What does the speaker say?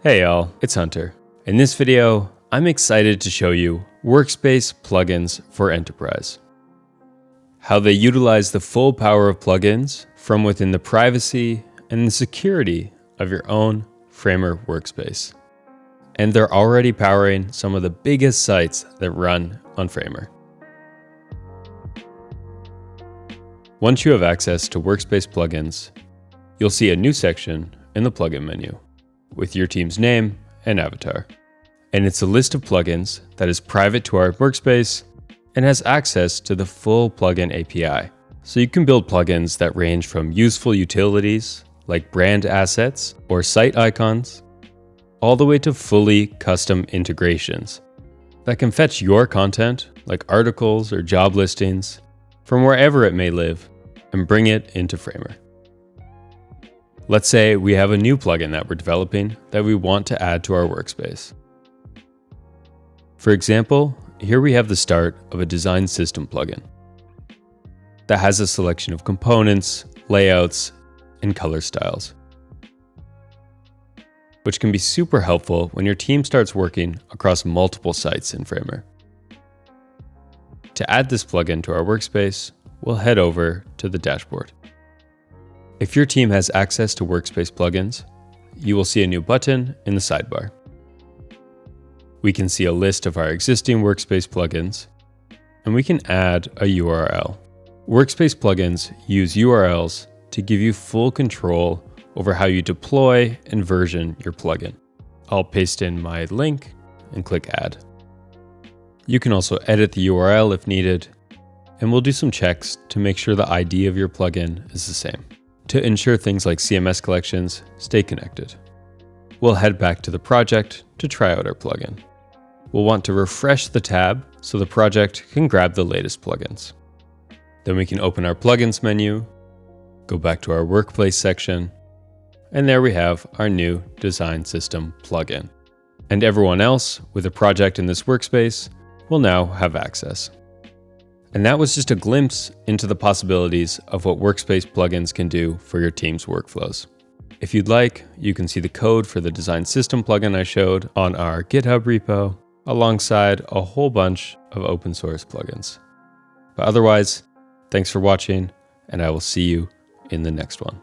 Hey y'all, it's Hunter. In this video, I'm excited to show you Workspace Plugins for Enterprise. How they utilize the full power of plugins from within the privacy and the security of your own Framer workspace. And they're already powering some of the biggest sites that run on Framer. Once you have access to Workspace Plugins, you'll see a new section in the plugin menu with your team's name and avatar. And it's a list of plugins that is private to our workspace and has access to the full plugin API. So you can build plugins that range from useful utilities like brand assets or site icons, all the way to fully custom integrations that can fetch your content like articles or job listings from wherever it may live and bring it into Framer. Let's say we have a new plugin that we're developing that we want to add to our workspace. For example, here we have the start of a design system plugin that has a selection of components, layouts, and color styles, which can be super helpful when your team starts working across multiple sites in Framer. To add this plugin to our workspace, we'll head over to the dashboard. If your team has access to Workspace Plugins, you will see a new button in the sidebar. We can see a list of our existing Workspace plugins, and we can add a URL. Workspace plugins use URLs to give you full control over how you deploy and version your plugin. I'll paste in my link and click Add. You can also edit the URL if needed, and we'll do some checks to make sure the ID of your plugin is the same, to ensure things like CMS collections stay connected. We'll head back to the project to try out our plugin. We'll want to refresh the tab so the project can grab the latest plugins. Then we can open our plugins menu, go back to our workplace section, and there we have our new design system plugin. And everyone else with a project in this workspace will now have access. And that was just a glimpse into the possibilities of what Workspace plugins can do for your team's workflows. If you'd like, you can see the code for the design system plugin I showed on our GitHub repo, alongside a whole bunch of open source plugins. But otherwise, thanks for watching, and I will see you in the next one.